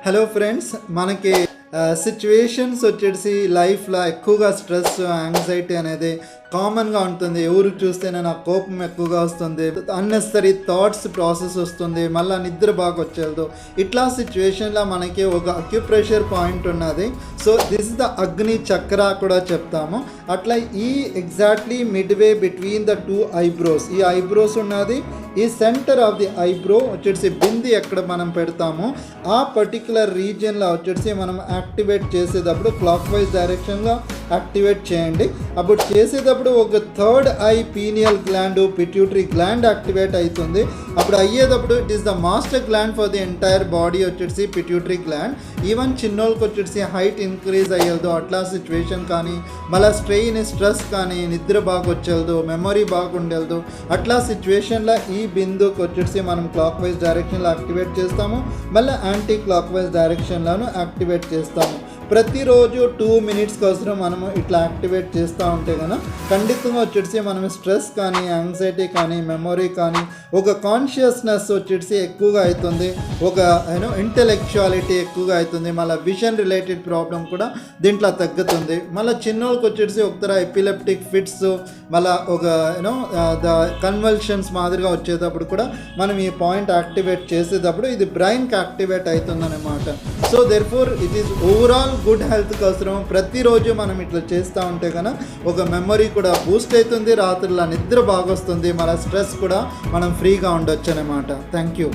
Hello friends, మనకి situations వచ్చేసి లైఫ్లో ఎక్కువగా స్ట్రెస్, యాంగ్జైటీ అనేది కామన్గా ఉంటుంది. ఎవరు చూస్తేనే నాకు కోపం ఎక్కువగా వస్తుంది, అన్నెసరీ థాట్స్ ప్రాసెస్ వస్తుంది, మళ్ళీ నిద్ర బాగా వచ్చేది. ఇట్లా సిచ్యువేషన్లో మనకి ఒక అక్యుప్రెషర్ పాయింట్ ఉన్నది. సో దిస్ ఇస్ ద అగ్ని చక్ర కూడా చెప్తాము. అట్లా ఈ exactly midway between the two eyebrows, ఈ ఐబ్రోస్ ఉన్నది. ఈ సెంటర్ ఆఫ్ ది ఐబ్రో వచ్చేసి బింది ఎక్కడ మనం పెడతామో ఆ పర్టికులర్ రీజియన్లో వచ్చేసి మనం యాక్టివేట్ చేసేటప్పుడు క్లాక్ వైజ్ డైరెక్షన్లో యాక్టివేట్ చేయండి. అప్పుడు చేసేటప్పుడు ఒక third I pineal gland, pituitary gland activate అవుతుంది. అప్పుడు అయ్యేటప్పుడు it is the master gland for the entire body వచ్చేసి పిట్యూటరీ గ్లాండ్. ఈవెన్ చిన్నోళ్ళకి వచ్చేసి హైట్ ఇంక్రీజ్ అయ్యేదో అట్లా సిచ్యువేషన్ కానీ, మళ్ళీ స్ట్రెస్ కానీ, నిద్ర బాగా వచ్చేదో, మెమొరీ బాగుండేదో అట్లా సిచ్యువేషన్లో ఈ బిందుకు వచ్చేసి మనం క్లాక్ వైజ్ డైరెక్షన్లో యాక్టివేట్ చేస్తాము, మళ్ళీ యాంటీ క్లాక్ వైజ్ డైరెక్షన్లోనూ యాక్టివేట్ చేస్తాము. ప్రతిరోజు 2 minutes కోసం మనము ఇట్లా యాక్టివేట్ చేస్తూ ఉంటే కనుక ఖండితంగా వచ్చేసి మనం స్ట్రెస్ కానీ, యాంగ్జైటీ కానీ, మెమొరీ కానీ, ఒక కాన్షియస్నెస్ వచ్చేసి ఎక్కువగా అవుతుంది, ఒక ఇంటెలెక్చువాలిటీ ఎక్కువగా అవుతుంది, మళ్ళీ విజన్ రిలేటెడ్ ప్రాబ్లం కూడా దీంట్లో తగ్గుతుంది. మళ్ళీ చిన్నోళ్ళకి వచ్చేసి ఒకతర ఎపిలెప్టిక్ ఫిట్స్, మళ్ళీ ఒక ద కన్వల్షన్స్ మాదిరిగా వచ్చేటప్పుడు కూడా మనం ఈ పాయింట్ యాక్టివేట్ చేసేటప్పుడు ఇది బ్రెయిన్కి యాక్టివేట్ అవుతుందన్నమాట. So therefore it is overall good health కోసం ప్రతిరోజు మనం ఇట్లా చేస్తూ ఉంటే కనుక ఒక మెమరీ కూడా బూస్ట్ అవుతుంది, రాత్రిలో నిద్ర బాగా వస్తుంది, మన స్ట్రెస్ కూడా మనం ఫ్రీగా ఉండొచ్చు అన్నమాట. Thank you.